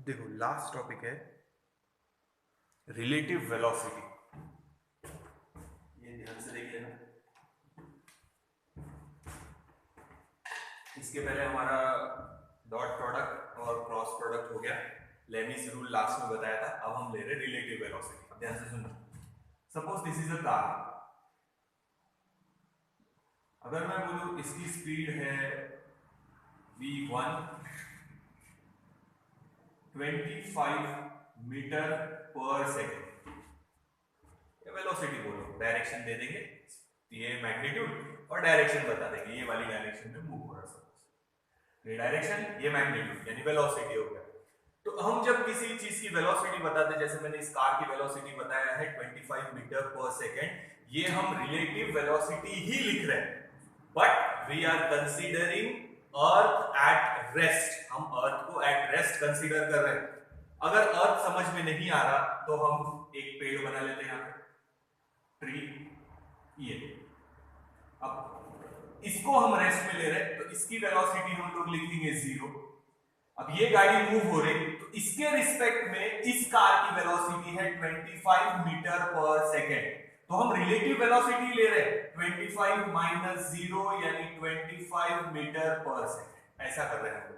देखो last topic है relative velocity. ये ध्यान से देख लेना। इसके पहले हमारा डॉट प्रोडक्ट और क्रॉस प्रोडक्ट हो गया। लेमीज रूल लास्ट में बताया था। अब हम ले रहे रिलेटिव वेलोसिटी। अब ध्यान से सुनो। Suppose this is a car. अगर मैं बोलूं इसकी स्पीड है v1 25 मीटर पर सेकेंड। ये वेलोसिटी बोलो, डायरेक्शन दे देंगे, ये मैग्नीट्यूड और डायरेक्शन बता देंगे, ये वाली डायरेक्शन में मूव हो रहा है। ये डायरेक्शन, ये मैग्नीट्यूड यानी वेलोसिटी हो गया। तो हम जब किसी चीज की वेलोसिटी बताते हैं, जैसे मैंने इस कार की वेलोसिटी बताया है 25 मीटर पर सेकेंड, ये हम रिलेटिव वेलोसिटी ही लिख रहे हैं, but we are considering earth at rest. हम अर्थ को एट रेस्ट कंसीडर कर रहे हैं। अगर अर्थ समझ में नहीं आ रहा तो हम एक पेड़ बना लेते हैं, यहाँ पे ट्री। ये अब इसको हम रेस्ट में ले रहे हैं, तो इसकी वेलोसिटी हम लोग लिखेंगे 0। अब ये गाड़ी मूव हो रही, तो इसके रिस्पेक्ट में इस कार की वेलोसिटी है 25 मीटर पर सेकेंड। तो हम रिलेटिव वेलोसिटी ले रहे हैं 25 माइनस 0 यानी 25 मीटर पर सेकेंड। ऐसा कर रहे हैं।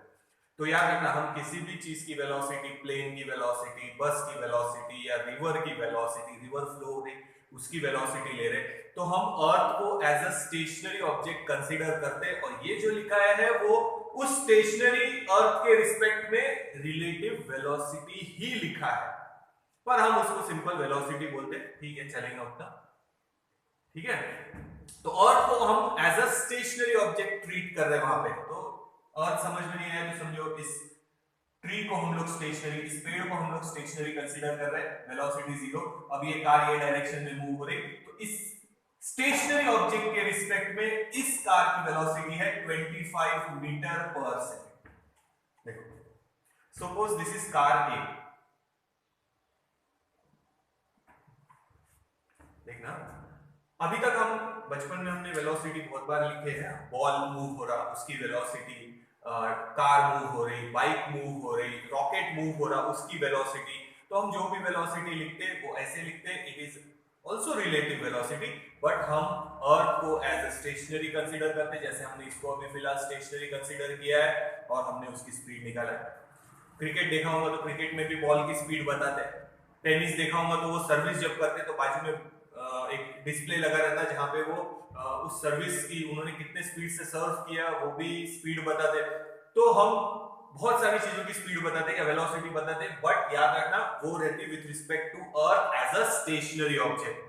तो याद रखना, हम किसी भी चीज की वेलोसिटी, प्लेन की वेलोसिटी, बस की वेलोसिटी या रिवर की वेलोसिटी, रिवर फ्लो हो रही उसकी वेलोसिटी ले रहे, तो हम अर्थ को as a stationary object consider करते हैं। और ये जो लिखा है वो उस स्टेशनरी अर्थ के रिस्पेक्ट में रिलेटिव वेलोसिटी ही लिखा है, पर हम उसको सिंपल वेलोसिटी बोलते हैं। ठीक है, चलेगा उतना। ठीक है, तो अर्थ को हम as a stationary object treat कर रहे हैं वहां पे। तो अर्थ समझ में नहीं आया तो समझो इस ट्री को हम लोग स्टेशनरी, इस पेड़ को हम लोग स्टेशनरी कंसीडर कर रहे हैं, वेलोसिटी 0। अब ये कार ये डायरेक्शन में मूव हो रही, तो इस स्टेशनरी ऑब्जेक्ट के रिस्पेक्ट में इस कार की वेलोसिटी है 25 मीटर पर सेकेंड। देखो, सपोज दिस इज कार ए। देखना, अभी तक हम बचपन में हमने वेलोसिटी बहुत बार लिखे हैं। बॉल मूव हो रहा उसकी वेलोसिटी, कार मूव हो रही, बाइक मूव हो रही, रॉकेट मूव हो रहा उसकी वेलोसिटी। तो हम जो भी वेलोसिटी लिखते हैं वो ऐसे लिखते हैं, it is also relative velocity, but हम अर्थ को एज अ स्टेशनरी कंसीडर करते हैं। जैसे हमने इसको अभी फिलहाल स्टेशनरी कंसीडर किया है और हमने उसकी स्पीड निकाला है। क्रिकेट देखा होगा तो क्रिकेट में भी बॉल की स्पीड बताते हैं। टेनिस देखा होगा तो वो सर्विस जब करते तो बाजू में एक डिस्प्ले लगा रहता है, जहां पे वो उस सर्विस की उन्होंने कितने स्पीड से सर्व किया वो भी स्पीड बताते। तो हम बहुत सारी चीजों की स्पीड बताते हैं या वेलोसिटी बताते हैं, बट याद रखना वो रहती है with respect to earth as a stationary object.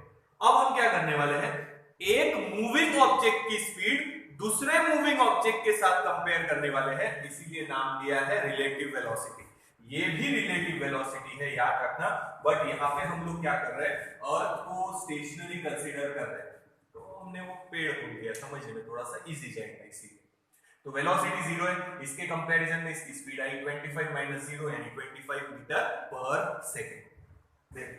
अब हम क्या करने वाले हैं, एक मूविंग ऑब्जेक्ट की स्पीड दूसरे मूविंग ऑब्जेक्ट के साथ कंपेयर करने वाले हैं, इसीलिए नाम दिया है रिलेटिव वेलोसिटी। ये भी रिलेटिव वेलोसिटी है, याद रखना, बट यहां पे हम लोग क्या कर रहे हैं, अर्थ को स्टेशनरी कंसीडर कर रहे हैं। तो हमने वो पेड़ बोल दिया, समझने में थोड़ा सा इजी जाएगा इसीलिए। तो वेलोसिटी 0 है, इसके कंपैरिजन में इसकी स्पीड आई 25 माइनस 0 यानी 25 मीटर पर सेकेंड। देखो,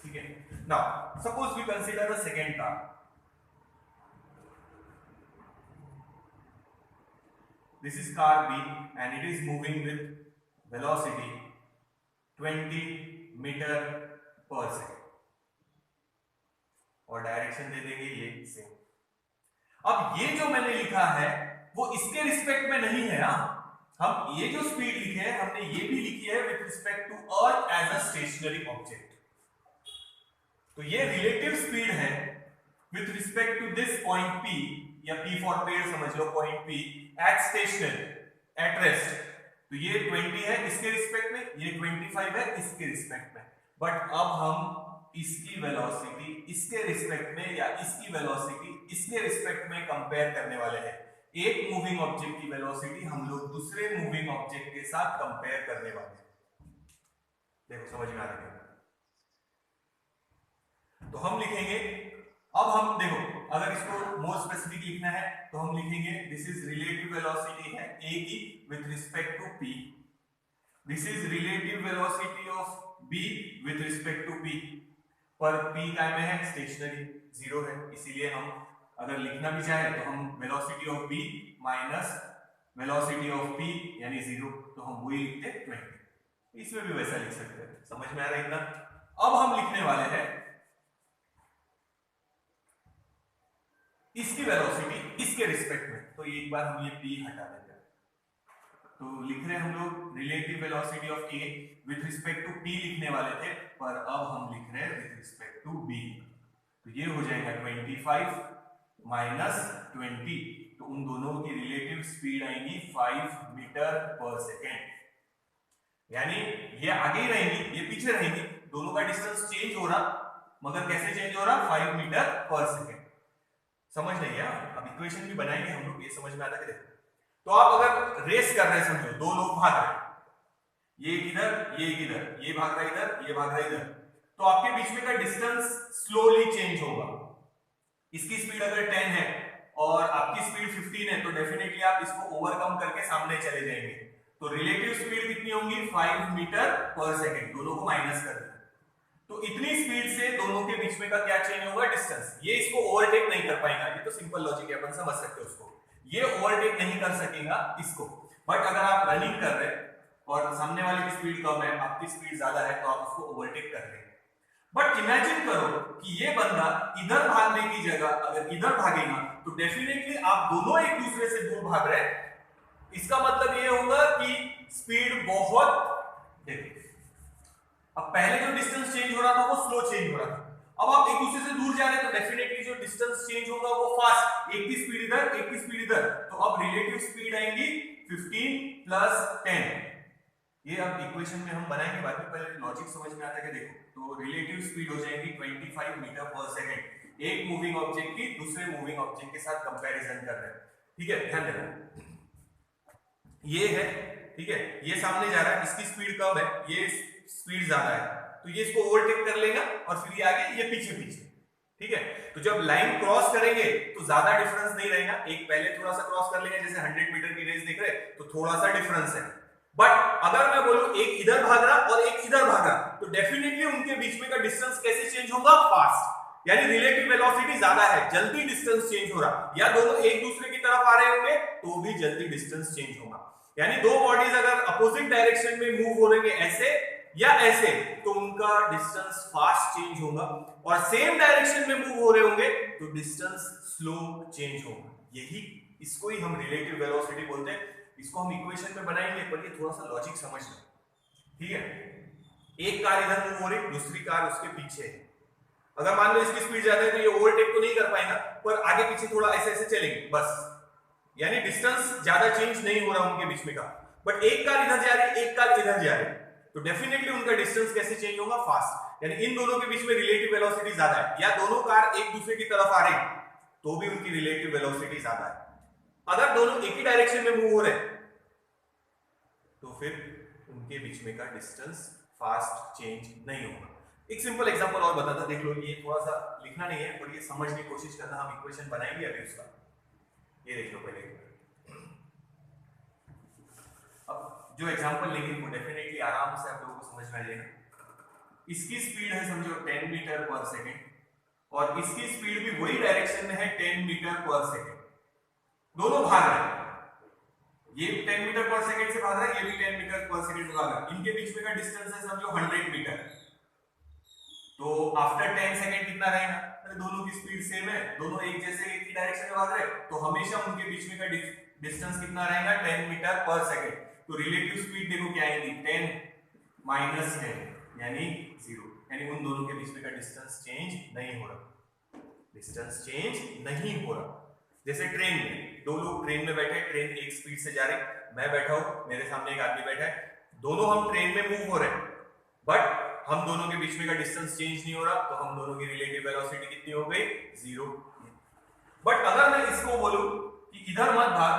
ठीक है। Now suppose we consider the second car. This is car B and it is moving with velocity 20 metre पर सेकेंड और डायरेक्शन दे देंगे ये सेम। अब ये जो मैंने लिखा है वो इसके रिस्पेक्ट में नहीं है। हम ये जो स्पीड लिखे हैं हमने ये भी लिखी है with respect to earth as a stationary object. तो ये रिलेटिव स्पीड है with respect to this point P, या P फॉर पेड़ समझ लो, point P at station at rest. तो ये 20 है इसके रिस्पेक्ट में, ये 25 है इसके रिस्पेक्ट में, बट अब हम इसकी वेलोसिटी इसके रिस्पेक्ट में या इसकी वेलोसिटी इसके रिस्पेक्ट में कंपेयर करने वाले हैं। एक मूविंग ऑब्जेक्ट की वेलोसिटी हम लोग दूसरे मूविंग ऑब्जेक्ट के साथ कंपेयर करने वाले हैं। देखो समझ में आ रहा है? तो हम लिखेंगे, अब हम देखो अगर इसको मोर स्पेसिफिक लिखना है तो हम लिखेंगे दिस इज रिलेटिव वेलोसिटी है ए की with respect to P, this is relative velocity of B with respect to P, पर पी काय में है, स्टेशनरी 0 है, इसीलिए हम अगर लिखना भी चाहे तो हम velocity of B minus velocity of p यानी 0, तो हम वही लिखते 20। इसमें भी वैसा लिख सकते हैं। समझ में आ रहा है इतना? अब हम लिखने वाले हैं इसकी वेलोसिटी इसके रिस्पेक्ट में। तो एक बार हम ये p हटा देंगे, तो लिख रहे हैं हम लोग relative velocity of a with respect to p लिखने वाले थे, पर अब हम लिख रहे हैं विथ रिस्पेक्ट टू b। तो ये हो जाएगा 25 माइनस 20, तो उन दोनों की रिलेटिव स्पीड आएगी 5 मीटर पर सेकेंड। यानी ये आगे ही रहेंगी, ये पीछे रहेंगी, दोनों का डिस्टेंस चेंज हो रहा, मगर कैसे चेंज हो रहा? 5 मीटर पर सेकेंड। समझ नहीं है? अब इक्वेशन भी बनाएंगे हम लोग, ये समझ में आता है। देखो, तो आप अगर रेस कर रहे हैं, समझो दो लोग भाग रहे हैं, ये एक इधर, ये एक इधर, ये भाग रहा है इधर, ये भाग रहा है इधर, तो आपके बीच में का डिस्टेंस स्लोली चेंज होगा। इसकी स्पीड अगर 10 है और आपकी स्पीड 15 है, तो डेफिनेटली आप इसको ओवरकम करके सामने चले जाएंगे। तो रिलेटिव स्पीड कितनी होंगी? 5 मीटर पर सेकेंड। दोनों को माइनस कर दें, तो इतनी स्पीड से दोनों के बीच में का क्या चेंज होगा? डिस्टेंस। ये इसको ओवरटेक नहीं कर पाएगा, ये तो सिंपल लॉजिक है, अपन समझ सकते हो उसको। ये ओवरटेक नहीं कर सकेगा इसको। बट अगर आप रनिंग कर रहे हैं और सामने वाले की स्पीड कम है, आपकी स्पीड ज्यादा है, तो आप उसको ओवरटेक कर लेंगे। बट इमेजिन करो कि ये बंदा इधर भागने की जगह अगर इधर भागेगा, तो डेफिनेटली आप दोनों एक दूसरे से दूर भाग रहे हैं। इसका मतलब ये होगा कि स्पीड बहुत, देखिए अब पहले जो डिस्टेंस चेंज हो रहा था वो स्लो चेंज हो रहा था, अब आप एक दूसरे से दूर जा रहे हैं, तो डेफिनेटली जो डिस्टेंस चेंज होगा वो फास्ट। एक की स्पीड इधर, एक की स्पीड इधर, तो अब रिलेटिव स्पीड आएंगी 15 प्लस 10। ये अब इक्वेशन में हम बनाएंगे बाद में, पहले लॉजिक समझ में आता है कि देखो, तो रिलेटिव स्पीड हो जाएगी 25 मीटर पर सेकेंड। एक मूविंग ऑब्जेक्ट की दूसरे मूविंग ऑब्जेक्ट के साथ कंपैरिजन कर रहे हैं, ठीक है? ध्यान देना, ये है, ठीक है, ये सामने जा रहा है, इसकी स्पीड कम है, ये स्पीड ज्यादा है, तो ये इसको ओवरटेक कर लेगा और फिर ये आगे, ये पीछे पीछे, ठीक है? तो जब लाइन क्रॉस करेंगे तो ज्यादा डिफरेंस नहीं रहेगा, एक पहले थोड़ा सा क्रॉस कर लेंगे, जैसे 100 मीटर की रेस देख रहे हैं, तो थोड़ा सा डिफरेंस है। बट अगर मैं बोलूं एक इधर भाग रहा और एक इधर भाग रहा, तो डेफिनेटली उनके बीच में का डिस्टेंस कैसे चेंज होगा? फास्ट। यानी रिलेटिव वेलोसिटी ज्यादा है, जल्दी डिस्टेंस चेंज हो रहा, या दोनों एक दूसरे की तरफ आ रहे होंगे तो भी जल्दी डिस्टेंस चेंज होगा। यानी दो बॉडीज अगर अपोजिट डायरेक्शन में मूव हो रहे हैं, ऐसे या ऐसे, तो उनका डिस्टेंस फास्ट चेंज होगा, और सेम डायरेक्शन में मूव हो रहे होंगे तो डिस्टेंस स्लो चेंज होगा। यही, इसको ही हम रिलेटिव वेलोसिटी बोलते हैं। इसको हम इक्वेशन में बनाएंगे, पर ये थोड़ा सा लॉजिक समझना, ठीक है? एक कार इधर मूव हो रही, दूसरी कार उसके पीछे है। अगर मान लो इसकी स्पीड ज्यादा है तो ये ओवरटेक तो नहीं कर पाएगा, पर आगे पीछे थोड़ा ऐसे ऐसे चलेंगे बस, यानी डिस्टेंस ज्यादा चेंज नहीं हो रहा उनके बीच में का। बट एक कार इधर जा रही है, एक कार इधर जा रही है, तो डेफिनेटली उनका डिस्टेंस कैसे चेंज होगा? फास्ट। यानी इन दोनों के बीच में रिलेटिव वेलोसिटी ज्यादा है, या दोनों कार एक दूसरे की तरफ आ रही तो भी उनकी रिलेटिव वेलोसिटी ज्यादा है। अगर दोनों एक ही डायरेक्शन में मूव हो रहे तो फिर उनके बीच में का डिस्टेंस फास्ट चेंज नहीं होगा। एक सिंपल एग्जांपल और बताता, देख लो, ये थोड़ा सा लिखना नहीं है, पर ये समझने की कोशिश करना, हम इक्वेशन बनाएंगे अभी उसका। ये देख लो पहले, अब जो एग्जांपल लेंगे वो डेफिनेटली आराम से आप लोगों को समझ में आ जाएगा। इसकी स्पीड है समझो 10 मीटर पर सेकेंड, और इसकी स्पीड भी वही डायरेक्शन में है 10 मीटर पर सेकेंड। दोनों भाग रहे हैं, ये 10 मीटर पर सेकेंड से भाग रहा है, ये भी 10 मीटर पर सेकेंड से भाग रहा है। इनके बीच में का डिस्टेंस है समझो 100 मीटर, तो आफ्टर 10 सेकेंड कितना रहेगा? दोनों की स्पीड सेम है, दोनों एक जैसे एक ही डायरेक्शन में भाग रहे हैं, तो हमेशा उनके बीच में का डिस्टेंस कितना रहेगा? 10 मीटर पर सेकेंड। तो रिलेटिव स्पीड देखो क्या आएगी? 10 माइनस 10 यानी 0, यानी उन दोनों के बीच में का डिस्टेंस चेंज नहीं हो रहा, डिस्टेंस चेंज नहीं हो रहा। जैसे ट्रेन में, दो लोग ट्रेन में बैठे, ट्रेन एक स्पीड से जा रही, मैं बैठा हूं, मेरे सामने एक आदमी बैठा है, दोनों हम ट्रेन में मूव हो रहे हैं, बट हम दोनों के बीच में का डिस्टेंस चेंज नहीं हो रहा, तो हम दोनों की रिलेटिव वेलोसिटी कितनी हो गई? 0। बट अगर मैं इसको बोलूं कि इधर मत भाग,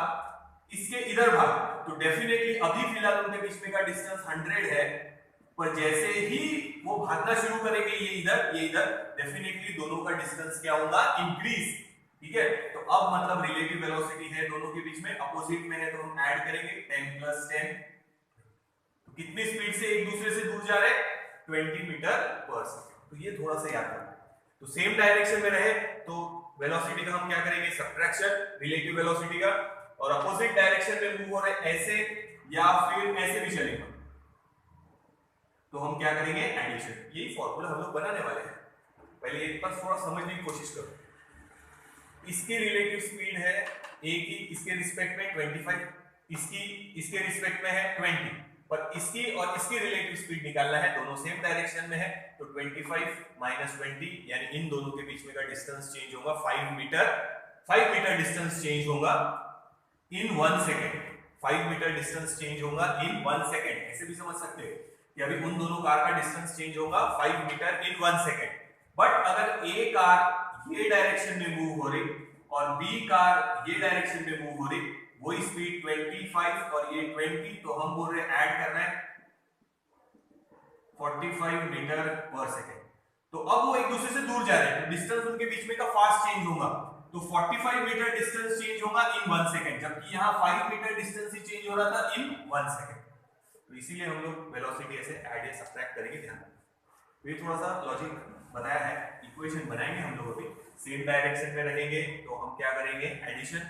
इसके इधर भाग, तो डेफिनेटली अभी फिलहाल उनके बीच में का डिस्टेंस 100 है, पर जैसे ही वो भागना शुरू करेंगे, ये इधर, डेफिनेटली दोनों का डिस्टेंस क्या होगा? इंक्रीज, ठीक है? तो अब मतलब रिलेटिव वेलोसिटी है दोनों के बीच में, अपोजिट में है, तो हम ऐड करेंगे 10 प्लस 10, तो कितनी स्पीड से एक दूसरे से दूर जा रहे हैं? 20 मीटर पर सेकेंड। तो ये थोड़ा सा याद रखना, तो सेम डायरेक्शन में रहे तो वेलोसिटी का हम क्या करेंगे? सब्ट्रैक्शन रिलेटिव वेलोसिटी का, और अपोजिट डायरेक्शन में मूव हो रहे ऐसे या फिर ऐसे भी चलेगा, तो हम क्या करेंगे, एडिशन। यही फॉर्मूला हम लोग बनाने वाले हैं। पहले एक बार थोड़ा समझने की कोशिश करो। इसकी रिलेटिव स्पीड है ए की, इसके रिस्पेक्ट में 25, इसकी इसके रिस्पेक्ट में है 20, पर इसकी और इसकी रिलेटिव स्पीड निकालना है, दोनों सेम डायरेक्शन में है, तो 25 माइनस 20 यानी इन दोनों के बीच में का डिस्टेंस चेंज होगा 5 मीटर। 5 मीटर डिस्टेंस चेंज होगा इन 1 सेकेंड। 5 मीटर डिस्टेंस चेंज होगा इन 1 सेकेंड। ऐसे भी समझ सकते हैं कि अभी उन दोनों कार का डिस्टेंस चेंज होगा 5 मीटर इन 1 सेकेंड। बट अगर ए कार ये डायरेक्शन में मूव हो रही और बी कार ये डायरेक्शन में मूव हो रही, वही स्पीड 25 और ये 20, तो हम बोल रहे ऐड करना है 45 मीटर पर सेकेंड। तो अब वो एक दूसरे से दूर जा रहे हैं, डिस्टेंस उनके बीच में का फास्ट चेंज होगा, तो 45 मीटर डिस्टेंस चेंज होगा इन 1 सेकेंड, जबकि यहाँ 5 मीटर डिस्टेंस ही चेंज हो रहा था इन 1 सेकेंड। तो इसीलिए हम लोग वेलोसिटी ऐसे ऐड या सब्ट्रैक्ट करेंगे, ध्यान। तो ये थोड़ा सा लॉजिक बताया है, इक्वेशन बनाएंगे हम लोग अभी। सेम डायरेक्शन में रहेंगे तो हम क्या करेंगे, एडिशन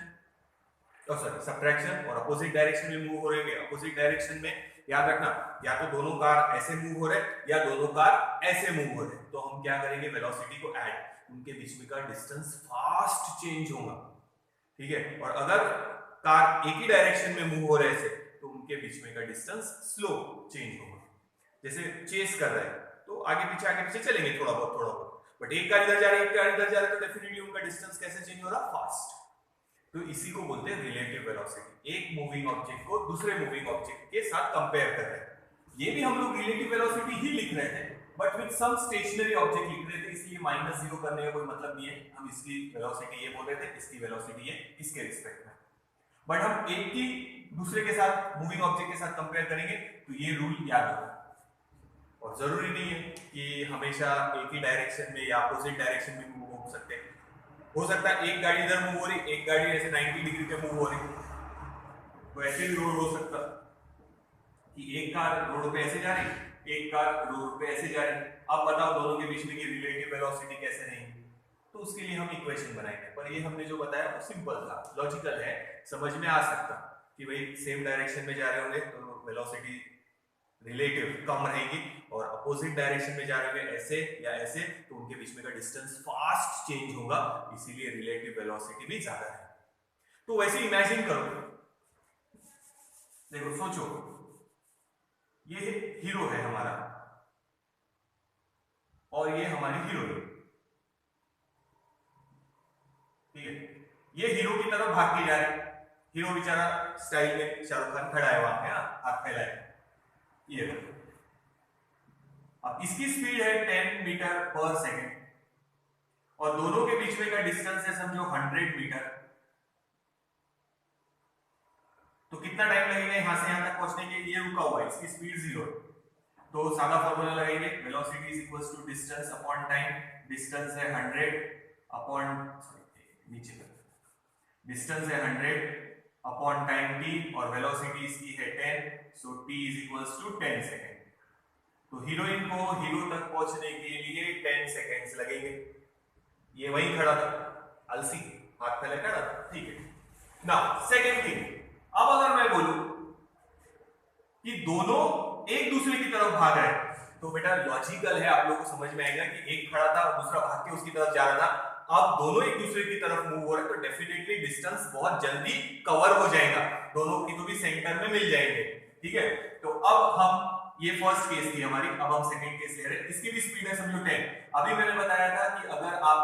सॉरी सब्ट्रैक्शन, और अपोजिट डायरेक्शन में मूव हो रहे हैं, अपोजिट डायरेक्शन में याद रखना या तो दोनों कार ऐसे मूव हो रहे या दोनों कार ऐसे मूव हो रहे, तो हम क्या करेंगे, वेलोसिटी को ऐड, उनके बीच में का डिस्टेंस फास्ट चेंज होगा, ठीक है। और अगर कार एक ही डायरेक्शन में मूव हो रहे थे तो उनके बीच में का डिस्टेंस स्लो चेंज होगा। जैसे चेस कर रहे हैं तो आगे पीछे चलेंगे थोड़ा बहुत, बट एक कार इधर जा रही है, एक कार इधर जा रही है, तो डेफिनेटली उनका डिस्टेंस कैसे चेंज हो रहा, फास्ट। तो इसी को बोलते हैं रिलेटिव वेलोसिटी। एक मूविंग ऑब्जेक्ट को दूसरे मूविंग ऑब्जेक्ट के साथ कंपेयर कर रहे हैं। ये भी हम लोग रिलेटिव वेलोसिटी ही लिख रहे थे, but with some stationary object लिख रहे थे, इसलिए -0 करने का कोई मतलब नहीं है। हम इसकी वेलोसिटी ये बोल रहे थे, इसकी वेलोसिटी ये इसके रिस्पेक्ट में, बट हम एक की दूसरे के साथ मूविंग ऑब्जेक्ट के साथ कंपेयर करेंगे, तो ये रूल याद रखना। और जरूरी नहीं है कि हमेशा एक ही डायरेक्शन में या अपोजिट डायरेक्शन में मूव हो सकते हैं। हो सकता है एक गाड़ी इधर मूव हो रही, एक गाड़ी ऐसे 90 डिग्री पे मूव हो रही, तो ऐसे भी रोड हो सकता कि एक कार रोड पे ऐसे जा रही, एक कार रोड पे ऐसे जा रही। अब बताओ दोनों के बीच में की रिलेटिव वेलोसिटी कैसे रहेगी, तो उसके लिए हम इक्वेशन बनाएंगे। पर ये हमने जो बताया वो सिंपल था, लॉजिकल है, समझ में आ सकता कि भाई सेम डायरेक्शन में जा रहे होंगे तो वेलोसिटी रिलेटिव कम रहेगी, और अपोजिट डायरेक्शन में जा रहे हैं ऐसे या ऐसे, तो उनके बीच में का डिस्टेंस फास्ट चेंज होगा, इसीलिए रिलेटिव वेलोसिटी भी ज्यादा है। तो वैसे इमेजिन करो, देखो सोचो, ये हीरो है हमारा और ये हमारी हीरोइन, ठीक है। ये हीरो की तरफ भाग के जा रहे, हीरो बेचारा स्टाइल में शाहरुख खान खड़ा है वहां पे, हाथ फैलाए, ये अब इसकी स्पीड है 10 मीटर पर सेकेंड, और दोनों के बीच में का डिस्टेंस है समझो 100 मीटर। तो कितना टाइम लगेगा यहां से यहां तक पहुंचने के लिए, रुका हुआ है, इसकी स्पीड 0। तो सादा फॉर्मूला लगाएंगे, velocity is equals to distance upon time. Distance है 100 अपॉन, नीचे डिस्टेंस है 100 अपॉन टाइम t, और वेलोसिटी इसकी है 10, so t is equals to 10 second. तो हीरोइन को हीरो तक पहुंचने के लिए 10 सेकेंड्स लगेंगे। ये वहीं खड़ा था, अलसी हाथ फैले खड़ा था, ठीक है ना। सेकेंड थिंग, अब अगर मैं बोलूं कि दोनों एक दूसरे की तरफ भाग रहे हैं, तो बेटा लॉजिकल है, आप लोगों को समझ में आएगा कि एक खड़ा था और दूसरा भाग के उसकी तरफ जा रहा था। अब दोनों एक दूसरे की तरफ मूव हो रहे हैं, तो डेफिनेटली डिस्टेंस बहुत जल्दी कवर हो जाएगा, दोनों की तो भी सेंटर में मिल जाएंगे, ठीक है। तो अब हम, ये फर्स्ट केस थी हमारी, अब हम सेकंड केस ले रहे हैं। इसकी भी स्पीड है समझो 10। अभी मैंने बताया था कि अगर आप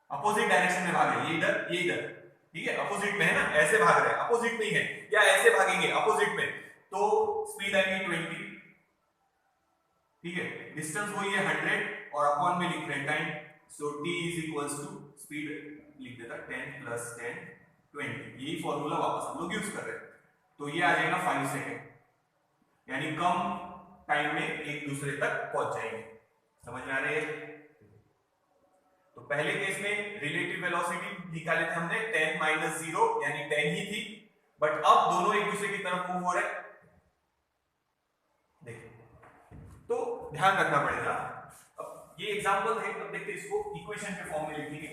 अपोजिट डायरेक्शन में भागे, ये इधर ये इधर, ठीक है, अपोजिट में है ना, ऐसे भाग रहे हैं, अपोजिट नहीं है, या ऐसे भागेंगे अपोजिट में, तो स्पीड आएगी 20, ठीक है। डिस्टेंस वही है 100 और अपॉन में लिख रहे हैं time, so t is equals to, speed लिख देता 10 प्लस 10 20, यही फॉर्मूला वापस हम लोग यूज कर रहे हैं। तो ये आ जाएगा 5 सेकेंड, यानी कम टाइम में एक दूसरे तक पहुंच जाएंगे। समझ में आ रही है। तो पहले केस में रिलेटिव वेलोसिटी निकाले थे हमने 10 माइनस 0 यानी 10 ही थी, बट अब दोनों एक दूसरे की तरफ मूव हो रहे हैं, देखिए, तो ध्यान रखना पड़ेगा। अब ये एग्जांपल है, अब देखते हैं इसको इक्वेशन के फॉर्म में लिखेंगे।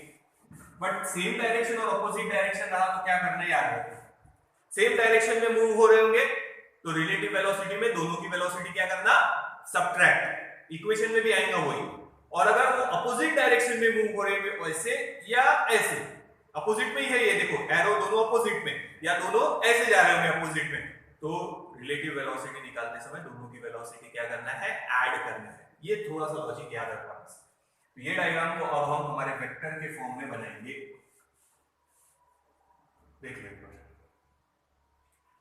बट सेम डायरेक्शन और ऑपोजिट डायरेक्शन रहा तो क्या करना है याद रखना, सेम डायरेक्शन में मूव हो रहे होंगे तो रिलेटिव वेलोसिटी में दोनों की वेलोसिटी क्या करना, सब्ट्रैक्ट, इक्वेशन में भी आएगा वही। और अगर वो अपोजिट डायरेक्शन में मूव हो रहे हैं वैसे या ऐसे, अपोजिट में ही है ये देखो एरो दोनों अपोजिट में, या दोनों ऐसे जा रहे होंगे अपोजिट में, तो रिलेटिव वेलोसिटी निकालते समय दोनों की वेलोसिटी क्या करना है, ऐड करना है। ये थोड़ा सा लॉजिक याद रखना है। तो ये डायग्राम को अब हम हमारे वेक्टर के फॉर्म में बनाएंगे, देख लेते हैं।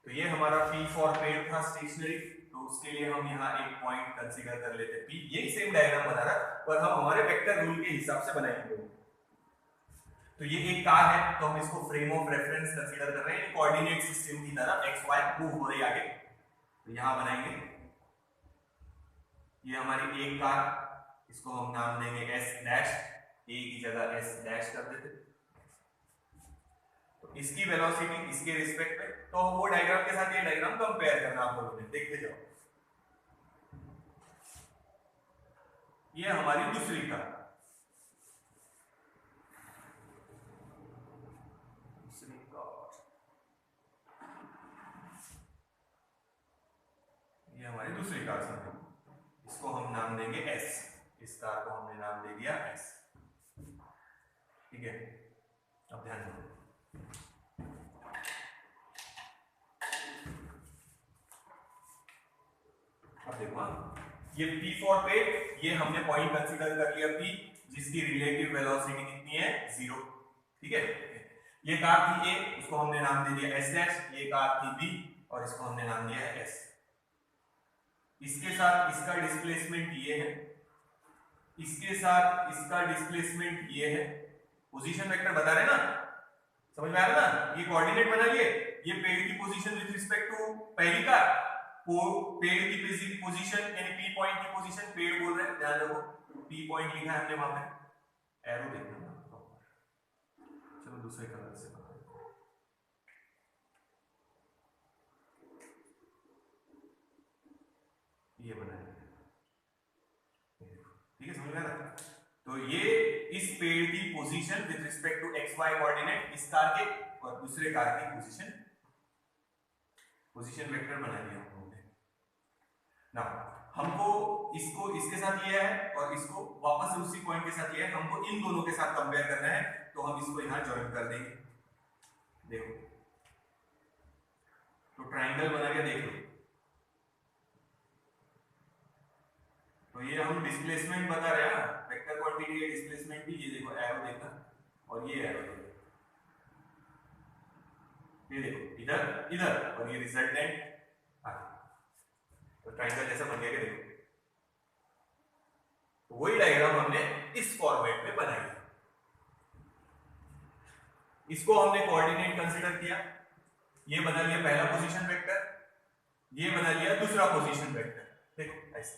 तो ये हमारा P फॉर पेड़ था स्टेशनरी, तो उसके लिए हम यहाँ एक पॉइंट कंसीडर कर लेते हैं P, यही सेम डायग्राम बना रहा पर हम हमारे वेक्टर रूल के हिसाब से बनाएंगे। तो ये एक कार है तो हम इसको फ्रेम ऑफ रेफरेंस कंसीडर कर रहे हैं, कोऑर्डिनेट सिस्टम की तरह एक्स वाई मूव हो रही आगे, तो यहां बनाएंगे ये हमारी एक कार, इसको हम नाम देंगे एस डैश, ए की जगह एस डैश कर देते, तो इसकी वेलोसिटी इसके रिस्पेक्ट में, तो वो डायग्राम के साथ ये डायग्राम कंपेयर करना आप लोगों ने, देखते जाओ। ये हमारी दूसरी कार, ये हमारी दूसरी कार समझो, इसको हम नाम देंगे एस, इस कार को हमने नाम दे दिया एस, ठीक है। अब ध्यान दो, अब देखो ये P फॉर पेड़, ये हमने पॉइंट कंसीडर कर लिया P, जिसकी रिलेटिव वेलोसिटी कितनी है, 0, ठीक है। ये कार थी A, उसको हमने नाम दे दिया S डैश, ये कार थी B और इसको हमने नाम दिया है S। इसके साथ इसका डिस्प्लेसमेंट ये है, इसके साथ इसका डिस्प्लेसमेंट ये है, पोजीशन वेक्टर बता रहे ना, समझ में आ रहा ना, ये कोऑर्डिनेट बना लिए, ये पेड़ की पोजीशन विद रिस्पेक्ट टू पहली कार, पेड़ की पोजीशन यानी P पॉइंट की पोजीशन, पेड़ बोल रहे हैं ध्यान रखो, P पॉइंट लिखा है हमने वहां पे, एरो देखना, चलो दूसरे कलर से ये बनाया, ठीक है, समझ में आ रहा। तो ये इस पेड़ की position with respect to X Y coordinate इस कार के, और दूसरे कार की पोजीशन वेक्टर बना दिया हम लोगों ने ना। हमको इसको इसके साथ ये है और इसको वापस से उसी पॉइंट के साथ ये है, हमको इन दोनों के साथ कंपेयर करना है, तो हम इसको यहां ज्वाइन कर देंगे, देखो तो ट्रायंगल बना के देख लो। तो ये हम डिस्प्लेसमेंट बता रहे हैं ना, वेक्टर क्वांटिटी है डिस्प्लेसमेंट भी, ये देखो एरो देखना और ये एरो देखो, ये देखो इधर इधर और ये रिजल्टेंट आगे, तो ट्रायंगल जैसा बन गया, देखो तो वही डायग्राम हमने इस फॉर्मेट में बनाई है। इसको हमने कोऑर्डिनेट कंसीडर किया, ये बना लिया पहला पोजीशन वेक्टर, ये बना लिया दूसरा पोजीशन वेक्टर, देखो ऐसे।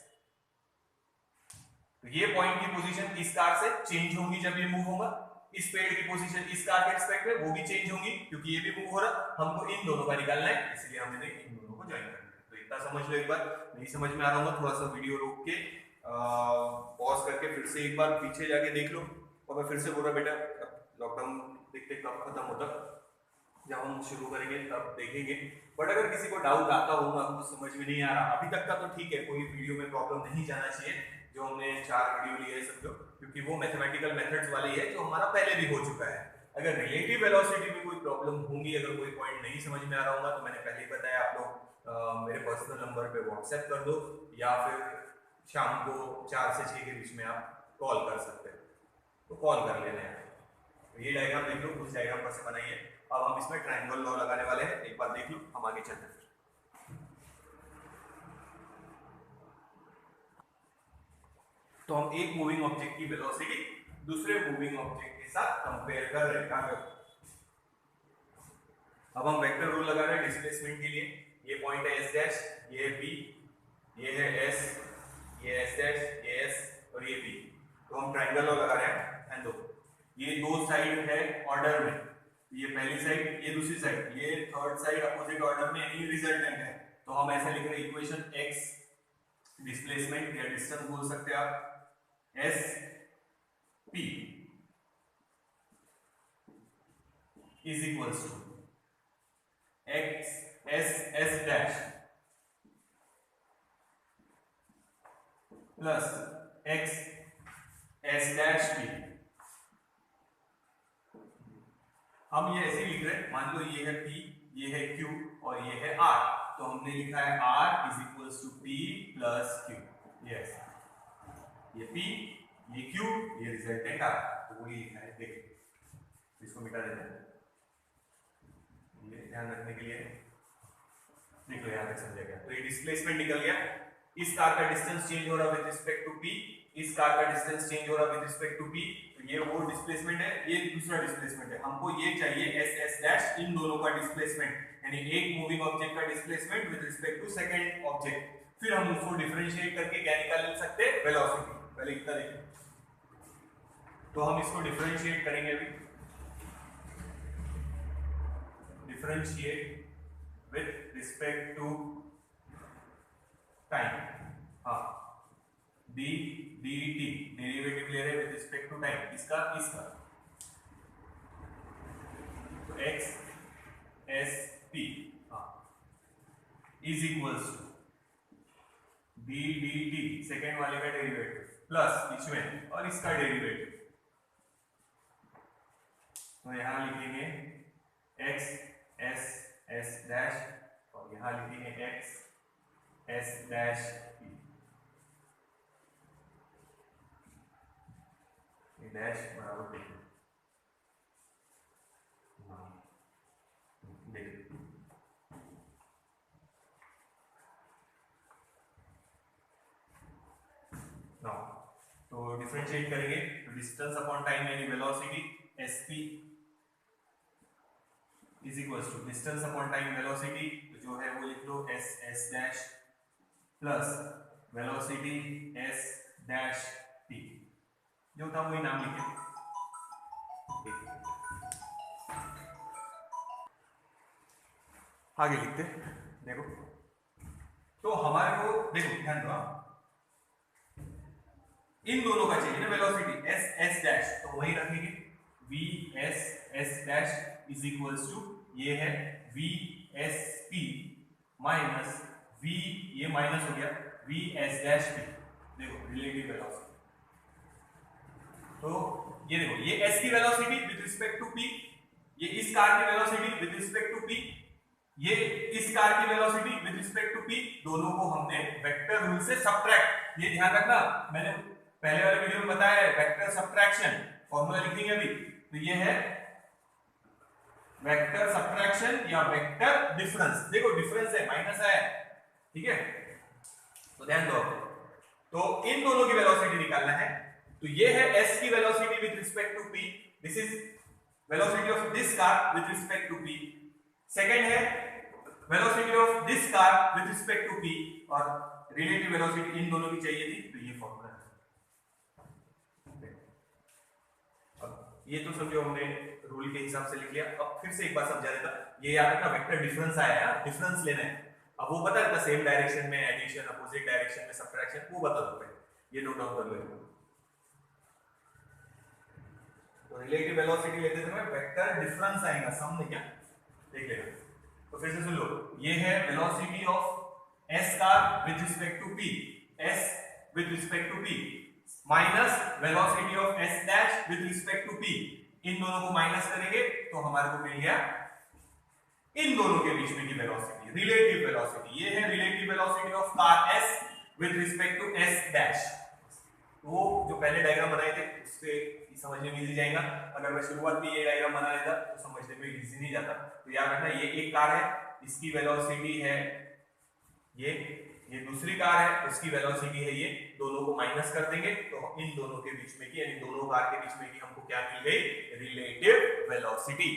तो ये पॉइंट की पोजीशन इस कार से चेंज होंगी जब ये मूव होगा, इस पेड़ की पोजीशन इस कार के रिस्पेक्ट में वो भी चेंज होंगी क्योंकि ये भी मूव हो रहा, हमको इन दोनों का निकालना है, इसलिए हमने इन दोनों को ज्वाइन कर दिया। तो इतना समझ लो, एक बार नहीं समझ में आ रहा होगा थोड़ा सा वीडियो रोक के पॉज करके फिर से एक बार पीछे जाके देख लो, और मैं फिर से बोल रहा बेटा लॉकडाउन देखते कब खत्म होता, जब हम शुरू करेंगे तब देखेंगे, बट अगर किसी को डाउट आता होगा कुछ समझ में नहीं आ रहा अभी तक का तो ठीक है, कोई वीडियो में प्रॉब्लम नहीं जाना चाहिए, जो हमने 4 वीडियो लिए समझो, क्योंकि वो मैथमेटिकल मेथड्स वाली है जो हमारा पहले भी हो चुका है। अगर रिलेटिव वेलोसिटी में कोई प्रॉब्लम होंगी, अगर कोई पॉइंट नहीं समझ में आ रहा होगा, तो मैंने पहले ही बताया आप लोग मेरे पर्सनल नंबर पे व्हाट्सएप कर दो या फिर शाम को 4 से 6 के बीच में आप कॉल कर सकते हैं, तो कॉल कर लेना है। तो ये डायग्राम देख लो, उस डायग्राम पर से बनाइए। अब हम इसमें ट्रायंगल लॉ लगाने वाले हैं, एक बार देख लो, हम आगे चलते हैं। तो हम एक मूविंग ऑब्जेक्ट की वेलोसिटी दूसरे मूविंग ऑब्जेक्ट के साथ कंपेयर कर रहे हैं। अब हम वेक्टर रूल लगा रहे हैं डिस्प्लेसमेंट के लिए, ये पॉइंट है एस डैश, ये है बी, ये है एस, ये एस डैश, ये एस और ये बी। तो हम ट्रायंगल लॉ लगा रहे हैं, एंड दो ये दो साइड है ऑर्डर में, ये पहली साइड ये दूसरी साइड, ये थर्ड साइड अपोजिट ऑर्डर में, यानी रिजल्टेंट है। तो हम ऐसा लिख रहे हैं इक्वेशन एक्स डिस्प्लेसमेंट या डिस्टेंस बोल सकते हैं आप, S P is equals to X S S dash plus X S dash P. हम ये ऐसे लिख रहे हैं, मान लो ये है P, ये है Q और ये है R, तो हमने लिखा है R is equals to P plus Q। Yes, ये P, ये Q, ये रिजल्टेंट R, तो वही लिखा है। देखिए इसको मिटा देते हैं, ये ध्यान रखने के लिए देख लो, यहाँ तक समझा गया। तो ये डिस्प्लेसमेंट निकल गया, इस कार का डिस्टेंस चेंज हो रहा विद रिस्पेक्ट टू P, इस कार का डिस्टेंस चेंज हो रहा विद रिस्पेक्ट टू P, तो ये वो डिस्प्लेसमेंट है, ये दूसरा डिस्प्लेसमेंट है। हमको ये चाहिए एस एस डैश, इन दोनों का डिस्प्लेसमेंट, यानी एक मूविंग ऑब्जेक्ट का displacement with respect to second object. फिर हम उसको डिफरेंशिएट करके क्या निकाल सकते हैं, वेलोसिटी। पहले इतना देखिए, तो हम इसको डिफरेंशिएट करेंगे अभी, differentiate with respect to time. हाँ, डी डी टी डेरिवेटिव ले रहे हैं विद रिस्पेक्ट टू टाइम, इसका इसका, तो X S P is equals to D D T second वाले का डेरिवेटिव प्लस इसमें और इसका डेरिवेटिव, तो यहां लिखेंगे एक्स एस एस डैश और यहां लिखेंगे X S dash P. Dash बराबर देखो, नाउ तो डिफरेंशिएट करेंगे, तो डिस्टेंस अपॉन टाइम यानी velocity sp is equals to distance upon time velocity, तो जो है वो लिख लो s s dash plus velocity s dash t, जो था वही नाम लिखे। आगे लिखते देखो, तो हमारे को देखो ध्यान दो, इन दोनों का चाहिए ना वेलोसिटी s s डैश, तो वही रखेंगे v s s dash is equals to, ये है v s p minus v, ये माइनस हो गया v s डैश p। देखो रिलेटिव वेलोसिटी, तो ये देखो ये s की velocity with respect to p, ये इस कार की velocity with respect to p, ये इस कार की velocity with respect to p, दोनों को हमने वेक्टर रूल से सबट्रैक्ट, ये ध्यान रखना, मैंने पहले वाले वीडियो में बताया है वेक्टर सबट्रैक्शन, फॉर्मूला लिखेंगे अभी, तो ये है वेक्टर सबट्रैक्शन या वेक्टर डिफरेंस। देखो डिफरेंस है, माइनस है, ठीक है, तो ध्यान दो। तो इन दोनों की वेलोसिटी निकालना है, तो ये है s की velocity with respect to p, this is velocity of this car with respect to p, second है velocity of this car with respect to p, और रिलेटिव वेलोसिटी इन दोनों की चाहिए थी, तो ये फॉर्मूला है। अब ये तो समझो हमने रूल के हिसाब से लिख लिया, अब फिर से एक बार समझा देता, ये याद रखना वेक्टर डिफरेंस आया है, डिफरेंस लेना है, अब वो बता देता सेम डायरेक्शन में एडिशन, अपोजिट डायरेक्शन में सबट्रैक्शन, वो बता दो पहले, ये नोट डाउन कर लो। तो रिलेटिव वेलोसिटी लेते समय वेक्टर डिफरेंस आएगा, सम नहीं क्या, देख लेना। तो फिर से सुन लो, ये है velocity of s car with respect to p, s with respect to p minus velocity of s dash with respect to p, इन दोनों को माइनस करेंगे तो हमारे को मिल गया इन दोनों के बीच में की वेलोसिटी, रिलेटिव वेलोसिटी। ये है relative velocity of car s with respect to s dash. वो जो पहले डायग्राम बनाए थे उससे समझने में इजी जाएगा, अगर मैं शुरुआत में ये डायग्राम बना लेता तो समझने में इजी नहीं जाता। तो याद रखना ये एक कार है, इसकी वेलोसिटी है ये दूसरी कार है, उसकी वेलोसिटी है ये, दोनों को माइनस कर देंगे तो इन दोनों के बीच में की, यानी दोनों कार के बीच में की हमको क्या मिल गई, रिलेटिव वेलोसिटी।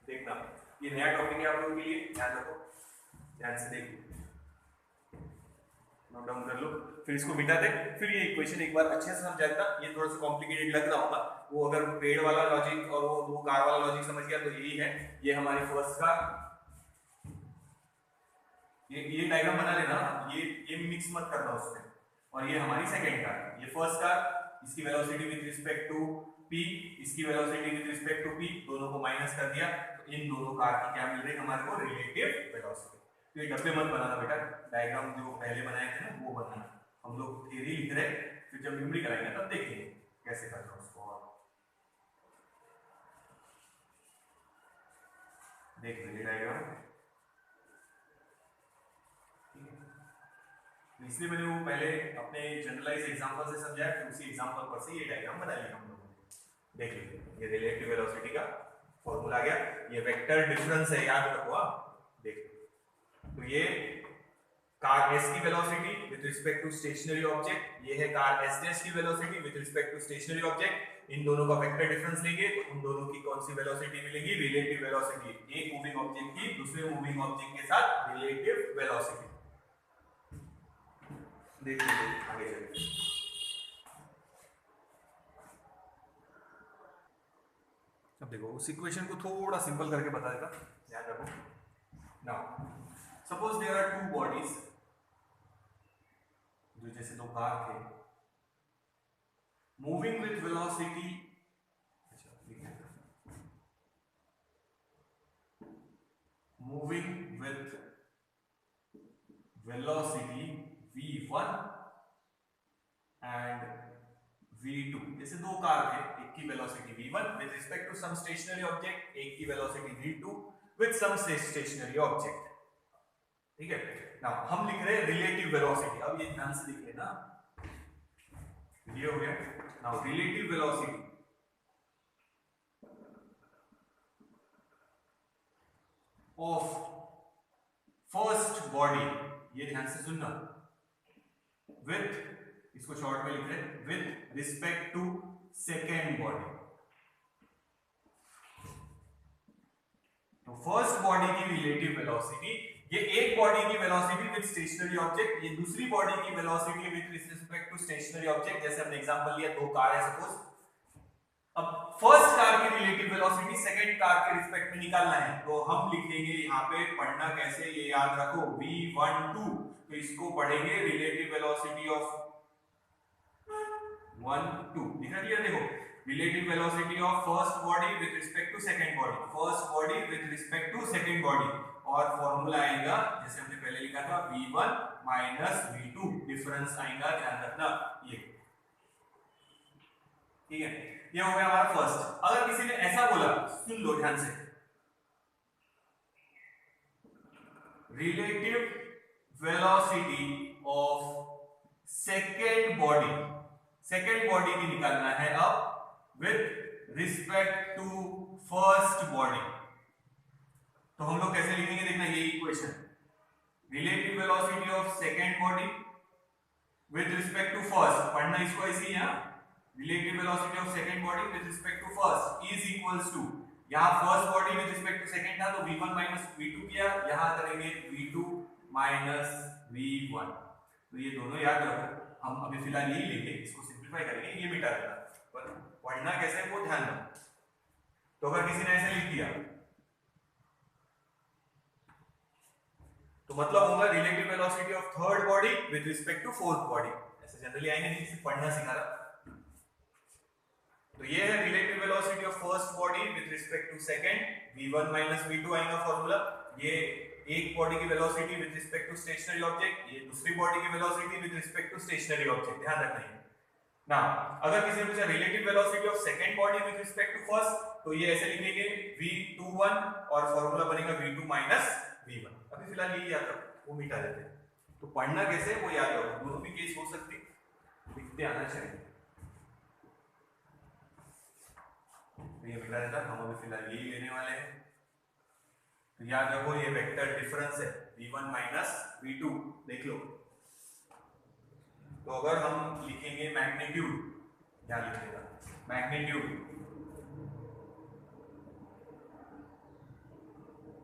देखना ये नया टॉपिक है आप लोगों के लिए, ध्यान रखो, ध्यान से देखो, नोट डाउन कर लो, फिर इसको मिटा दे। फिर ये इक्वेशन एक बार अच्छे से समझाता, ये थोड़ा सा कॉम्प्लिकेटेड लग रहा होगा, वो अगर पेड़ वाला लॉजिक और वो कार वाला लॉजिक समझ गया तो यही है, ये हमारी फर्स्ट कार, ये डायग्राम बना लेना, ये मिक्स मत करना उसमें, और ये हमारी सेकंड कार, ये फर्स्ट कार, इसकी velocity with respect to p, इसकी velocity with respect to p, दोनों को माइनस कर दिया इन दोनों कार की क्या मिल रही है हमारे को, रिलेटिव वेलोसिटी। तो ये डब्बे मत बनाना बेटा, डायग्राम जो पहले बनाए थे ना वो बनाना। हम लोग थ्योरी लिख रहे हैं, फिर जब न्यूमेरिकल कराएंगे तब देखेंगे कैसे करना उसको। और देख लीजिए डायग्राम, इसलिए मैंने वो पहले अपने जनरलाइज एग्जांपल से समझाया, फिर उसी एग्जांपल पर से ये डायग्राम बना लिया हम लोगों ने। देख लीजिए ये रिलेटिव वेलोसिटी का फॉर्मूला आ गया, ये वेक्टर डिफरेंस है, याद रखो आप। देखो तो ये कार एस की velocity with respect to stationary object, ये है कार एस डैश की velocity with respect to stationary object. इन दोनों का वेक्टर डिफरेंस लेंगे तो उन दोनों की कौन सी वेलोसिटी मिलेगी, रिलेटिव वेलोसिटी। एक मूविंग ऑब्जेक्ट की दूसरे मूविंग ऑब्जेक्ट के साथ रिलेटिव वेलोसिटी। देख लीजिए आगे चलिए। अब देखो उस इक्वेशन को थोड़ा सिंपल करके बता देता, ध्यान रखो। Now suppose there are two bodies, जो जैसे दो कार थे, moving with velocity, moving with velocity v1 and v2। जैसे दो कार थे, एक की velocity v1 with respect to some stationary object, एक की velocity v2 with some stationary object. ठीक है, नाउ हम लिख रहे हैं रिलेटिव वेलोसिटी। अब ये ध्यान से लिख लेना, ये हो गया। Now relative velocity of first body, ये ध्यान से सुनना, विथ, इसको शॉर्ट में लिख रहे हैं, with respect to second body. तो फर्स्ट बॉडी की रिलेटिव वेलोसिटी, ये एक बॉडी की वेलोसिटी विद स्टेशनरी ऑब्जेक्ट, ये दूसरी बॉडी की velocity with respect to stationary object. जैसे हमने एग्जांपल लिया, दो कार है सपोज। अब फर्स्ट कार की रिलेटिव वेलोसिटी सेकंड कार के रिस्पेक्ट में निकालना है, तो हम लिखेंगे यहाँ पे, पढ़ना कैसे ये याद रखो, v12, तो इसको पढ़ेंगे रिलेटिव वेलोसिटी ऑफ 1 2। दिख रहा है, देखो relative velocity of first body with respect to second body, first body with respect to second body. और फॉर्मूला आएगा जैसे हमने पहले लिखा था, v1 माइनस v2, डिफरेंस आएगा, ध्यान रखना ये। ठीक है, ये हो गया हमारा फर्स्ट। अगर किसी ने ऐसा बोला, सुन लो ध्यान से, relative velocity of second body, second body की निकालना है अब with respect to first body, तो हम लोग कैसे लिखेंगे, देखना ये equation, relative velocity of second body with respect to first, पढ़ना इसको ऐसे ही, relative velocity of second body with respect to first is equals to, यहां first body with respect to second था तो v1 माइनस v2 किया, यहां करेंगे v2 माइनस v1। तो ये दोनों याद रखो, हम अभी फिलहाल यही लेंगे, इसको सिंपलीफाई करेंगे, ये मिटा देना, पर पढ़ना कैसे वो ध्यान रखो। तो अगर किसी ने ऐसे लिख दिया तो मतलब होगा relative velocity of third body with respect to fourth body, ऐसे जनरली आएंगे, नहीं सिर्फ पढ़ना सिखा रहा। तो ये है relative velocity of first body with respect to second, v1 minus v2 आएगा फॉर्मूला। ये एक बॉडी की velocity with respect to stationary object, ये दूसरी बॉडी की velocity with respect to stationary object, ध्यान रखना है ना। अगर किसी ने पूछा relative velocity of second body with respect to first, तो ये ऐसे लिखेंगे v21 और फॉर्मूला बनेगा v2 माइनस v1। अभी फिलहाल ये याद रखो, वो मिटा देते हैं। तो पढ़ना कैसे वो याद रखो, दोनों भी केस हो सकते, लिखते आना चाहिए। तो ये मिटा देता, हम अभी फिलहाल यही लेने वाले हैं। तो याद रखो ये वेक्टर डिफरेंस है v1 माइनस v2, देख लो। तो अगर हम लिखेंगे मैग्नीट्यूड, ध्यान लिखिएगा मैग्नीट्यूड,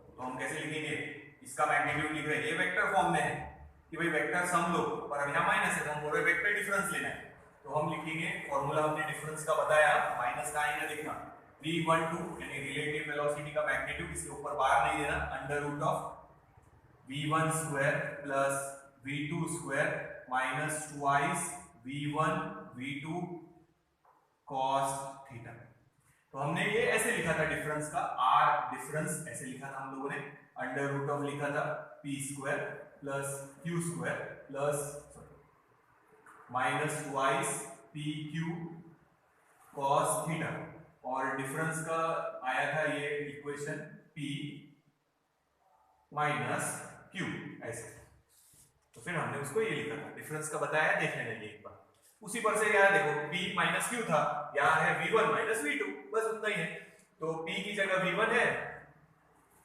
तो हम कैसे लिखेंगे, इसका मैग्नीट्यूड लिख रहे हैं, ये वेक्टर फॉर्म में है कि भाई वेक्टर सम लो, पर अब यहाँ माइनस है तो हम बोल रहे वेक्टर डिफरेंस लेना है, तो हम लिखेंगे फॉर्मूला हमने डिफरेंस का बताया, माइनस का आएगा, देखना v12 यानी रिलेटिव वेलोसिटी का मैग्नीट्यूड, इसके ऊपर बाहर नहीं देना, under root of v1 square plus v2 square minus twice v1 v2 cos theta. तो हमने ये ऐसे लिखा था डिफरेंस का, आर डिफरेंस ऐसे लिखा था हम लोगों ने, अंडर रूट ऑफ लिखा था P square plus Q square plus minus twice P Q cos theta, और डिफरेंस का आया था ये इक्वेशन P माइनस क्यू ऐसे। तो फिर हमने उसको ये लिखा था, डिफरेंस का बताया, देख लेना ये एक बार। उसी पर से यार देखो P माइनस क्यू था, यहाँ है V1 माइनस V2, बस उतना ही है। तो P की जगह V1 है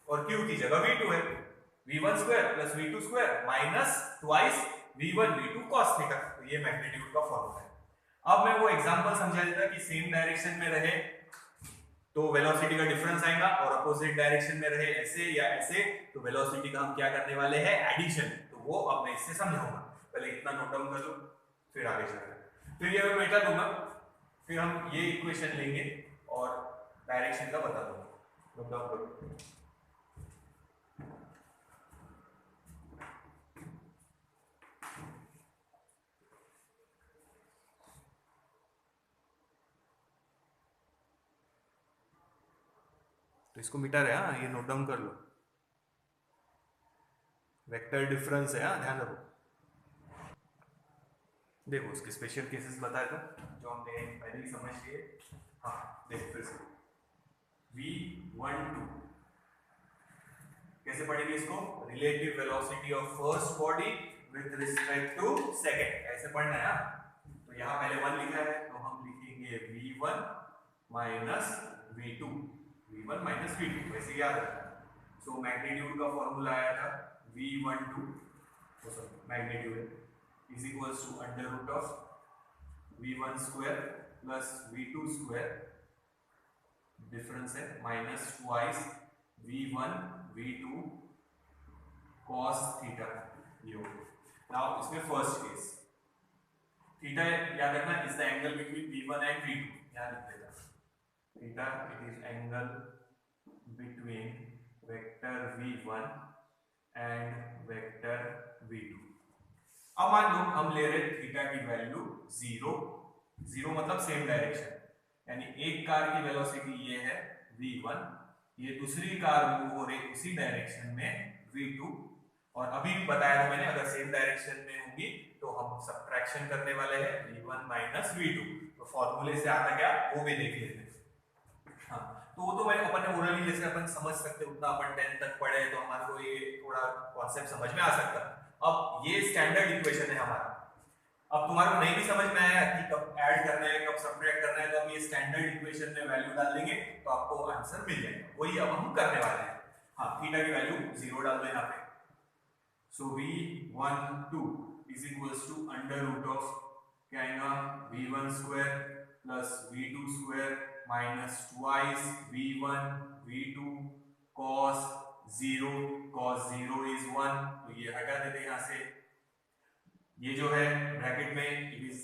और Q की जगह V2 है, V1 square plus V2 square minus twice V1 V2 cos theta. तो ये मैग्नीट्यूड का फॉर्मूला है। अब मैं वो एग्जांपल समझा देता कि सेम डायरेक्शन में रहे तो वेलोसिटी का डिफरेंस आएगा, और अपोजिट डायरेक्शन में रहे ऐसे या ऐसे तो वेलोसिटी का हम क्या करने वाले हैं, एडिशन। तो वो अब मैं इससे समझाऊंगा, पहले इतना नोट डाउन कर लो फिर आगे चलेंगे। फिर ये मैं मिटा दूंगा, फिर हम ये इक्वेशन लेंगे और डायरेक्शन का बता दूंगा। नोट डाउन करो। तो इसको मिटा रहे, हाँ ये नोट डाउन कर लो, वेक्टर डिफरेंस है, हाँ ध्यान रखो। देखो उसके स्पेशल केसेस बताए था जो हमने पहले ही समझ लिए। हाँ देखो फिर से V12 कैसे पढ़ेंगे इसको, relative velocity of first body with respect to second, ऐसे पढ़ना है। तो यहाँ पहले 1 लिखा है तो हम लिखेंगे V1 minus V2, V1 minus V2, वैसे याद रखना। सो मैग्नीट्यूड का फॉर्मूला आया था V12 magnitude is equals to under root of V1 square plus V2 square, difference है minus twice V1 V2 cos theta. ये हो नाउ इसमें फर्स्ट केस थीटा याद रखना is the angle between V1 and V2, यहाँ लिख देना theta it is angle between vector V1 and vector V2। अब मान लो हम ले रहे थीटा की वैल्यू 0, 0 मतलब सेम डायरेक्शन, यानी एक कार की वेलोसिटी ये है V1, ये दूसरी कार मूव हो रही उसी डायरेक्शन में V2, और अभी बताया था मैंने अगर सेम डायरेक्शन में होगी तो हम सबट्रैक्शन करने वाले हैं V1 माइनस V2। तो फॉर्मूले से आता क्या वो भी देख लेते हैं। हाँ तो वो तो मैंने अपन ने ओरली जैसे अपन समझ सकते उतना अपन 10 तक पढ़े तो हमारे को ये थोड़ा कॉन्सेप्ट समझ में आ सकता है। अब ये स्टैंडर्ड इक्वेशन है हमारा, अब तुम्हारे को नहीं भी समझ में आया कि कब ऐड करना है कब सब्ट्रैक्ट करना है, तो हम ये स्टैंडर्ड इक्वेशन में वैल्यू डाल देंगे तो आपको आंसर मिल जाएगा, वही अब हम करने वाले हैं। हाँ थीटा की वैल्यू 0 डाल दो यहाँ पे। So V12 is equals to under root of क्या आएगा V1 square plus V2 square minus twice V1 V2 cos 0 is 1, तो ये हटा देते हैं यहाँ से। ये जो है ब्रैकेट में इट इज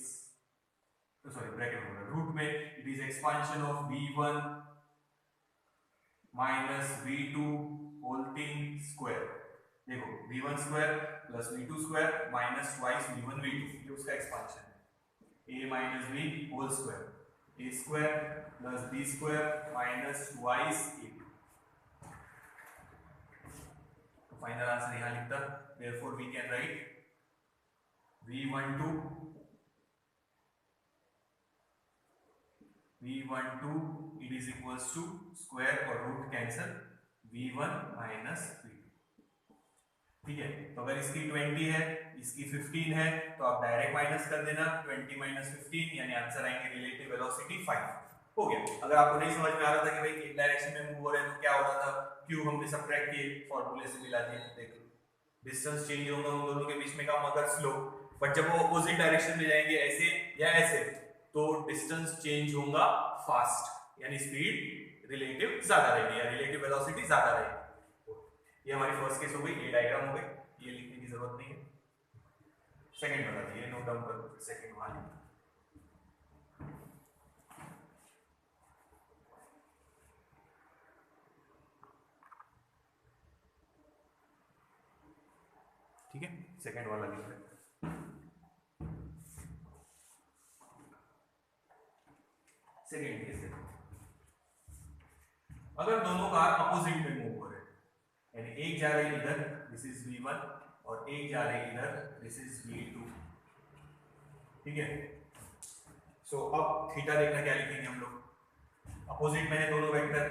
सॉरी ब्रैकेट में रूट में it is expansion of V1 minus V2 whole thing square. देखो V1 square plus V2 square minus twice V1 V2, ये उसका एक्सपांशन है। A minus B whole square, A square plus B square minus twice A। Final answer यहाँ लिखता, therefore we can write V12 it is equals to square और root cancel V1 minus V2। ठीक है, तो अगर इसकी 20 है इसकी 15 है तो आप डायरेक्ट माइनस कर देना, 20 माइनस 15 यानी आंसर आएंगे रिलेटिव वेलोसिटी 5 हो गया। अगर आपको नहीं समझ में आ रहा था कि भाई एक डायरेक्शन में मूव हो रहे हैं तो क्या हो रहा था, क्यों हमने सबट्रैक्ट किए फॉर्मूले से मिला दिए, देख लो डिस्टेंस चेंज होगा उन दोनों के बीच में का मगर स्लो, बट जब वो अपोजिट डायरेक्शन में जाएंगे ऐसे या ऐसे तो डिस्टेंस चेंज होगा फास्ट, यानी स्पीड रिलेटिव ज्यादा रहेगी या रिलेटिव वेलोसिटी ज्यादा रहेगी। ये हमारी फर्स्ट केस हो गई, ये डायग्राम हो गई, ये लिखने की जरूरत नहीं है। सेकंड बता दिए, नोट डाउन कर लो, सेकंड वहां लिखो। ठीक है, सेकंड वाला लिख रहे हैं। सेकंड केस देखो, अगर दोनों कार अपोजिट में मूव हो रहे हैं, यानी एक जा रही इधर, दिस इज V1, और एक जा रही इधर, दिस इज V2, ठीक है। सो अब थीटा देखना क्या लिखेंगे हम लोग, अपोजिट में है दोनों वेक्टर,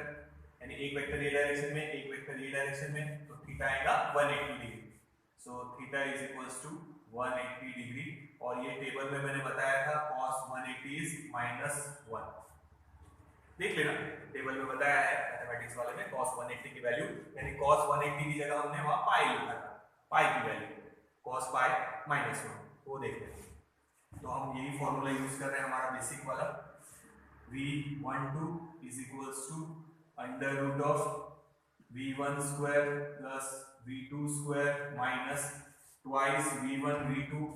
यानी एक वेक्टर ये डायरेक्शन में, एक वेक्टर ये डायरेक्शन में, तो थीटा आएगा 180 degree. So theta is equals to 180 degree, और ये टेबल में मैंने बताया था cos 180 इज -1, देख लेना टेबल में बताया है मैथमेटिक्स वाले में cos 180 की वैल्यू, यानी cos 180 की जगह हमने वहां पाई लिखा था, पाई की वैल्यू cos पाई -1, वो देख लेंगे। तो हम यही फॉर्मूला यूज कर रहे हैं हमारा बेसिक वाला, V12 is equals to under root of V1 square plus V2 square minus twice V1 V2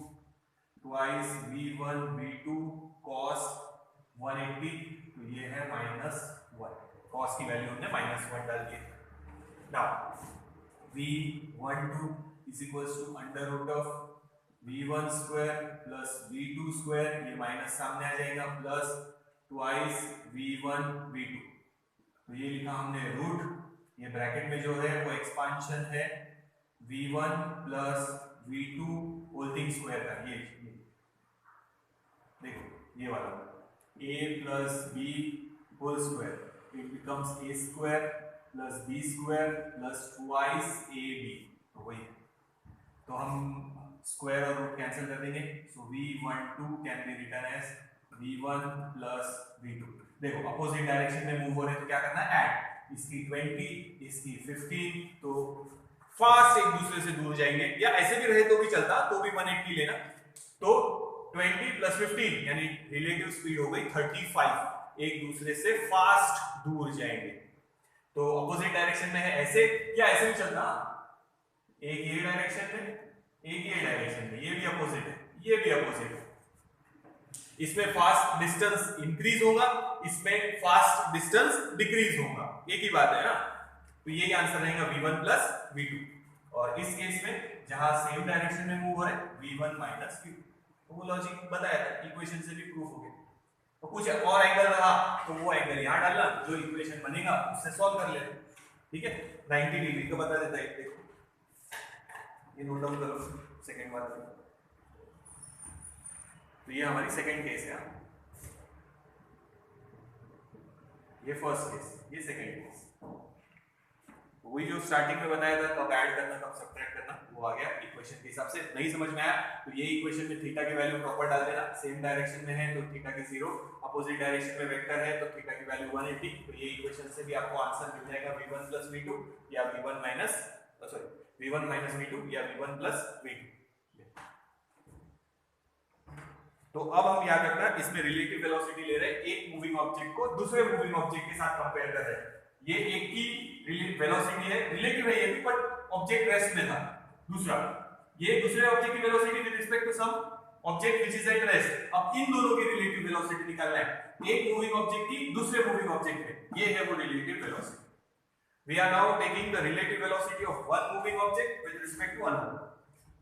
twice V1 V2 cos 180, तो ये है -1, cos की वैल्यू हमने -1 डाल दी। Now V12 is equals to under root of V1 square plus V2 square, ये minus सामने आ जाएगा, प्लस ट्वाइस V1 V2, तो ये लिखा हमने रूट, ये ब्रैकेट में जो है वो एक्सपांशन है V1 plus V2 whole thing square का, ये देखो ये वाला a plus b whole square, it becomes a square plus b square plus twice ab, तो वही, तो हम स्क्वायर और रूट कैंसिल कर देंगे, so V12 can be written as V1 plus V2। देखो अपोजिट डायरेक्शन में मूव हो रहे हैं तो क्या करना है, ऐड, इसकी 20 इसकी 15, तो फास्ट एक दूसरे से दूर जाएंगे, या ऐसे भी रहे तो भी चलता, तो भी 180 लेना, तो 20 प्लस 15 यानी रिलेटिव स्पीड हो गई 35, एक दूसरे से फास्ट दूर जाएंगे। तो अपोजिट डायरेक्शन में है ऐसे, या ऐसे भी चलता, एक ये डायरेक्शन में, एक ये डायरेक्शन में, ये भी अपोजिट है, ये भी अपोजिट है, इसमें फास्ट डिस्टेंस इंक्रीज होगा, इसमें फास्ट डिस्टेंस डिक्रीज होगा, एक ही बात है ना, तो यही आंसर रहेगा V1 प्लस V2, और इस केस में जहां सेम डायरेक्शन में मूव हो रहे हैं V1 माइनस V2, तो वो लॉजिक बताया था, इक्वेशन से भी प्रूफ हो गया। तो कुछ और एंगल रहा तो वो एंगल यहां डालना, जो इक्वेशन बनेगा उससे सॉल्व कर लेना, ठीक है। 90 डिग्री का बता देता है, देखो ये नोट डाउन करो, सेकंड वाला, तो ये हमारी सेकंड केस है, ये फर्स्ट केस, ये सेकंड केस, वही जो स्टार्टिंग में बताया था कब ऐड करना कब सब्ट्रैक्ट करना, वो आ गया इक्वेशन के हिसाब से। नहीं समझ में आया तो ये इक्वेशन में थीटा की वैल्यू प्रॉपर डाल देना, सेम डायरेक्शन में है तो थीटा की 0, अपोजिट डायरेक्शन में वेक्टर है तो थीटा की वैल्यू 180, तो ये इक्वेशन से भी आपको आंसर मिल जाएगा V1 प्लस V2 या V1 माइनस V2 या V1 प्लस V2। तो अब हम क्या करना है, इसमें रिलेटिव वेलोसिटी ले रहे हैं, एक मूविंग ऑब्जेक्ट को दूसरे मूविंग ऑब्जेक्ट के साथ कंपेयर कर रहे हैं, ये एक की वेलोसिटी है, रिलेटिव है ये भी, बट ऑब्जेक्ट रेस्ट में था, दूसरा ये दूसरे ऑब्जेक्ट की velocity with respect to some object which is at rest. अब इन दोनों की रिलेटिव वेलोसिटी निकालना है, एक मूविंग ऑब्जेक्ट की दूसरे मूविंग ऑब्जेक्ट में, ये है वो relative velocity. We are now taking the relative velocity of one moving object with respect to another,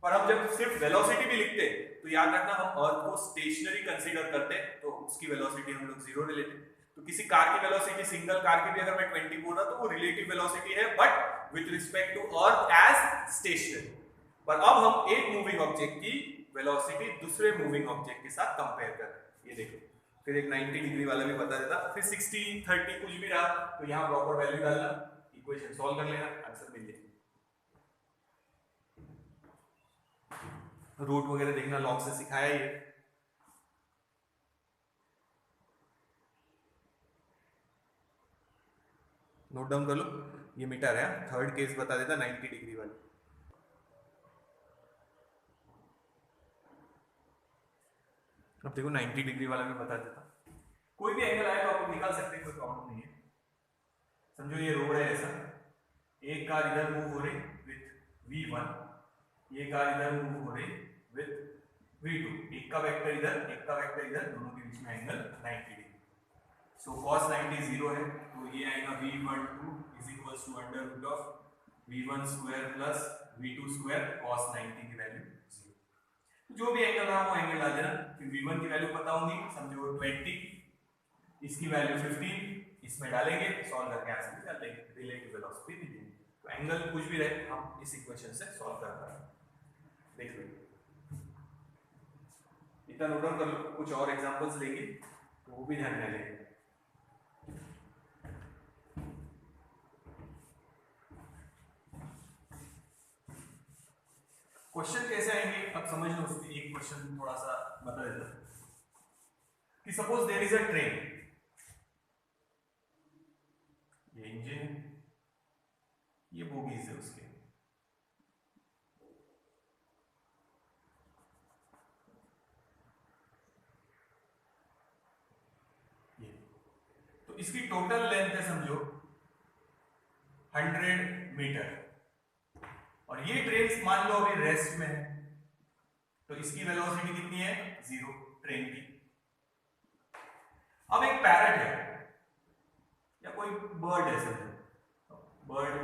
पर हम जब सिर्फ वेलोसिटी भी लिखते तो याद रखना हम अर्थ को स्टेशनरी कंसीडर करते हैं, तो उसकी वेलोसिटी हम लोग 0 ले लेते हैं। तो किसी कार की वेलोसिटी, सिंगल कार की भी अगर मैं 20 बोल रहा तो वो रिलेटिव वेलोसिटी है, but with respect to earth as stationary. पर अब हम एक मूविंग ऑब्जेक्ट की वेलोसिटी दूसरे मूविंग ऑब्जेक्ट के साथ कंपेयर कर रहे हैं, ये देखो, फिर एक 90 डिग्री वाला भी बता देता, फिर 60 30 कुछ भी रहा तो यहाँ प्रॉपर वैल्यू डालना, इक्वेशन सॉल्व कर लेना, आंसर मिल जाएगा। रूट वगैरह देखना लॉग से सिखाया ही है। नोट डाउन कर लो, ये मीटर है, थर्ड केस बता देता 90 डिग्री वाली। अब देखो 90 डिग्री वाला भी बता देता, कोई भी एंगल आए तो आप निकाल सकते हैं, कोई प्रॉब्लम नहीं है। समझो ये रोड है ऐसा, एक कार इधर मूव हो रही विथ V1, ये कार इधर मूव हो रही विथ V2, एक का वेक्टर इधर एक का वेक्टर इधर, दोनों के बीच में एंगल 90 डिग्री। सो cos 90 0 है तो ये आएगा V12 is equals to under root of V1 square plus V2 square cos 90 की वैल्यू 0। तो जो भी एंगल रहा वो एंगल डाल देना, फिर V1 की वैल्यू पता होगी, समझो 20, इसकी वैल्यू 15, इसमें डालेंगे, सॉल्व करके आंसर निकाल लेंगे, रिलेटिव वेलोसिटी मिलेगी। तो एंगल कुछ भी रहे हम इस इक्वेशन से सॉल्व कर पाएंगे। देख लो, इतना नोट डाउन कर लो, कुछ और एग्जांपल्स लेंगे तो वो भी ध्यान में लेंगे। क्वेश्चन कैसे आएंगे अब समझ लो। उसमें एक क्वेश्चन थोड़ा सा बता देता हूं कि suppose there is a train, ये इंजन, ये बोगीज है उसके, ये तो इसकी टोटल लेंथ है समझो 100 मीटर, और ये ट्रेन मान लो अभी रेस्ट में है, तो इसकी वेलोसिटी कितनी है 0 ट्रेन की। अब एक पैरट है या कोई बर्ड है, समझो बर्ड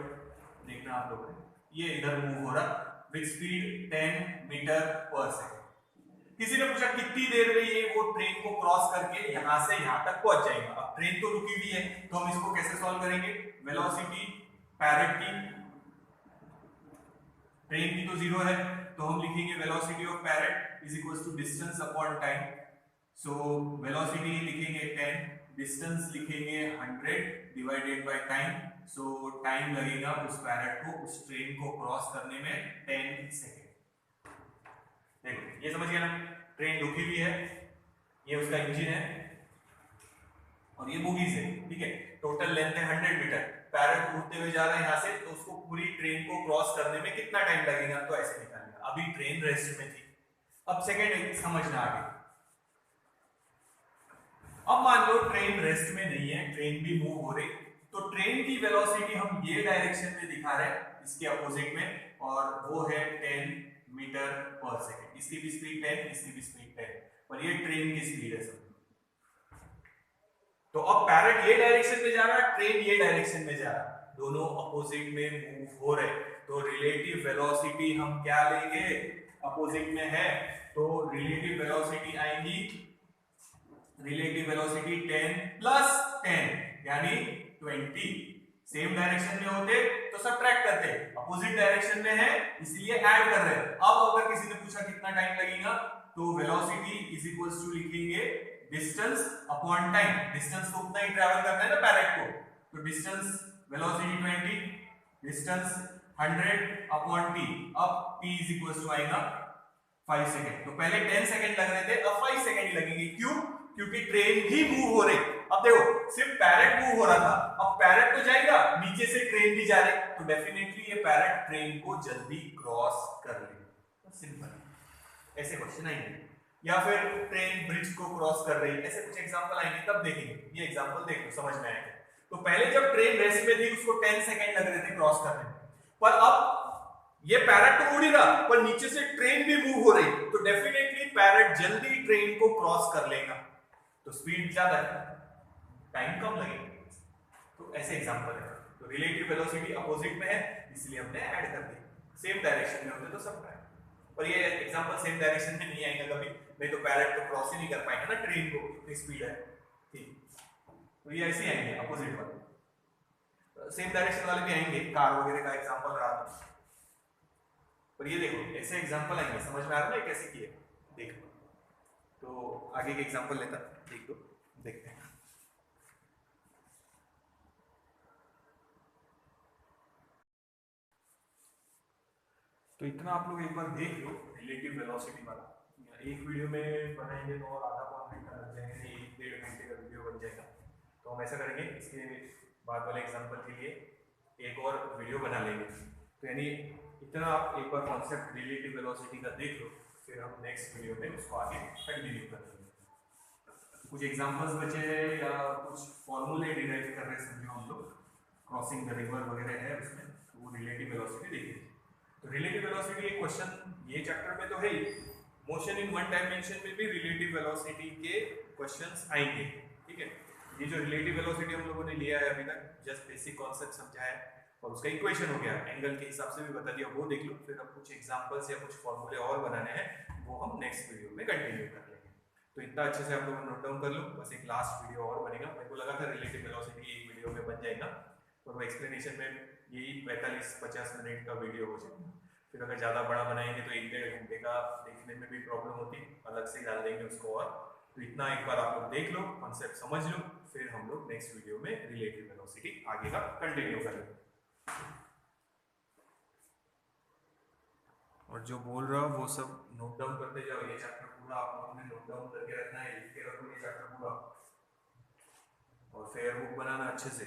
देखना आप लोग, ये इधर मूव हो रहा विद स्पीड 10 मीटर पर सेकंड। किसी ने पूछा कितनी देर में ये वो ट्रेन को क्रॉस करके यहां से यहां तक पहुंच जाएगा। अब ट्रेन तो रुकी हुई है, तो हम इसको कैसे सॉल्व करेंगे, वेलोसिटी पैरट की, ट्रेन की तो 0 है, तो हम लिखेंगे velocity of parrot is equal to distance upon time. So velocity लिखेंगे 10, डिस्टेंस लिखेंगे 100 divided by time. So time लगेगा उस पैरट को उस ट्रेन को क्रॉस करने में 10 सेकेंड। देखो ये समझ गया ना, ट्रेन रुकी हुई है, ये उसका इंजन है और ये बोगीज है, ठीक है। टोटल लेंथ है 100 मीटर, पैरट उड़ते हुए जा रहा है यहां से, तो उसको पूरी ट्रेन को क्रॉस करने में कितना टाइम लगेगा, तो ऐसे निकालेगा। अभी ट्रेन रेस्ट में थी, अब सेकंड समझना आगे। अब मान लो ट्रेन रेस्ट में नहीं है, ट्रेन भी मूव हो रही, तो ट्रेन की वेलोसिटी हम ये डायरेक्शन में दिखा रहे हैं, इसके अपोजिट में, और वो है 10 मीटर पर सेकंड। इसकी भी स्पीड 10, इसकी भी स्पीड 10, और ये ट्रेन की स्पीड है सब। तो अब पैरट ये डायरेक्शन में जा रहा है, ट्रेन ये डायरेक्शन में जा रहा है, दोनों अपोजिट में मूव हो रहे, तो रिलेटिव वेलोसिटी हम क्या लेंगे, अपोजिट में है तो रिलेटिव वेलोसिटी आएंगी, रिलेटिव वेलोसिटी 10 प्लस 10 यानी 20। सेम डायरेक्शन में होते तो सब्ट्रैक्ट करते, अपोजिट डायरेक्शन में है इसलिए ऐड कर रहे हैं। अब अगर किसी ने पूछा कितना टाइम लगेगा, तो वेलोसिटी इज इक्वल्स टू लिखेंगे डिस्टेंस अपॉन टाइम। डिस्टेंस तो उतना ही ट्रैवल करना है ना पैरट को, तो distance velocity 20, distance 100 upon t। अब t इज इक्वल्स टू आएगा 5 सेकंड। तो पहले 10 सेकंड लग रहे थे, अब 5 सेकंड लगेंगे। क्यों, क्योंकि ट्रेन भी मूव हो रही। अब देखो सिर्फ पैरट मूव हो रहा था, अब पैरट तो जाएगा, नीचे से ट्रेन भी जा रही, तो डेफिनेटली ये पैरट ट्रेन को जल्दी क्रॉस कर लेगा। सिंपल ऐसे क्वेश्चन आएंगे, या फिर ट्रेन ब्रिज को क्रॉस कर रही, ऐसे कुछ एग्जांपल आएंगे तब देखेंगे। ये एग्जांपल देख लो समझ में आएगा। तो पहले जब ट्रेन रेस्ट में थी उसको 10 सेकंड लग रहे थे क्रॉस करने में, पर अब ये पैरट तो उड़ ही रहा, पर नीचे से ट्रेन भी मूव हो रही, तो डेफिनेटली पैरट जल्दी ट्रेन को क्रॉस कर लेगा। तो स्पीड ज्यादा है, टाइम कम लगेगा। तो ऐसे एग्जांपल है। तो रिलेटिव वेलोसिटी अपोजिट में है इसलिए हमने ऐड कर दी, सेम डायरेक्शन में होते तो सब है। और ये एग्जांपल सेम डायरेक्शन में नहीं आएगा कभी, नहीं तो पैरट तो क्रॉस ही नहीं कर पाएगा ना ट्रेन को, इतनी स्पीड है, ठीक। तो ये ऐसे आएंगे अपोजिट वाले, सेम डायरेक्शन वाले भी आएंगे, कार वगैरह का एग्जांपल रहा था। और ये देखो ऐसे एग्जांपल आएंगे, समझ में आ रहा है कैसे किए, देखो। तो आगे के एग्जांपल लेता देख दो, देखते हैं। तो इतना आप लोग एक बार देख लो रिलेटिव वेलोसिटी वाला। एक वीडियो में बनाएंगे तो और आधा पौन घंटा लग जाएगा, 1-1.5 घंटे का वीडियो बन जाएगा। तो हम ऐसा करेंगे, इसके बाद वाले एग्जांपल के लिए एक और वीडियो बना लेंगे। तो यानी इतना आप एक बार कॉन्सेप्ट रिलेटिव वेलोसिटी का देख लो, फिर हम नेक्स्ट वीडियो में उसको आगे कंटिन्यू करेंगे। कुछ एग्जांपल्स बचे हैं या कुछ फॉर्मूले डिराइव कर रहे हैं समझो हम लोग, क्रॉसिंग द रिवर वगैरह है उसमें, तो वो रिलेटिव वेलोसिटी देखिए। तो रिलेटिव वेलोसिटी एक क्वेश्चन ये चैप्टर में तो है ही, मोशन इन वन डायमेंशन में भी रिलेटिव वेलोसिटी के क्वेश्चंस आएंगे, ठीक है। ये जो रिलेटिव वेलोसिटी हम लोगों ने लिया है अभी तक, जस्ट बेसिक कॉन्सेप्ट समझाया और उसका इक्वेशन हो गया, एंगल के हिसाब से भी बता दिया, वो देख लो। फिर अब कुछ एग्जांपल्स या कुछ फॉर्मूले और बनाने हैं, वो हम नेक्स्ट वीडियो में कंटिन्यू कर लेंगे। तो इतना अच्छे से आप लोग नोट डाउन कर लो। बस एक लास्ट वीडियो और बनेगा, मेरे को लगा था रिलेटिव वेलोसिटी एक वीडियो में बन जाएगा, पर वो एक्सप्लेनेशन में यही 45-50 मिनट का वीडियो हो जाएगा। फिर अगर ज़्यादा बड़ा बनाएंगे तो 1-1.5 घंटे का देखने में भी प्रॉब्लम होती, अलग से डाल देंगे उसको। और तो इतना एक बार आप लोग देख लो, कॉन्सेप्ट समझ लो, फिर हम लोग नेक्स्ट वीडियो में रिलेटिव वेलोसिटी आगे का कंटिन्यू करेंगे। और जो बोल रहा हूँ वो सब नोट डाउन करते जाओ। ये चैप्टर पूरा आप लोगों ने नोट डाउन करके रखना है, लिख के रखो ये चैप्टर पूरा, और फेयर बुक बनाना अच्छे से।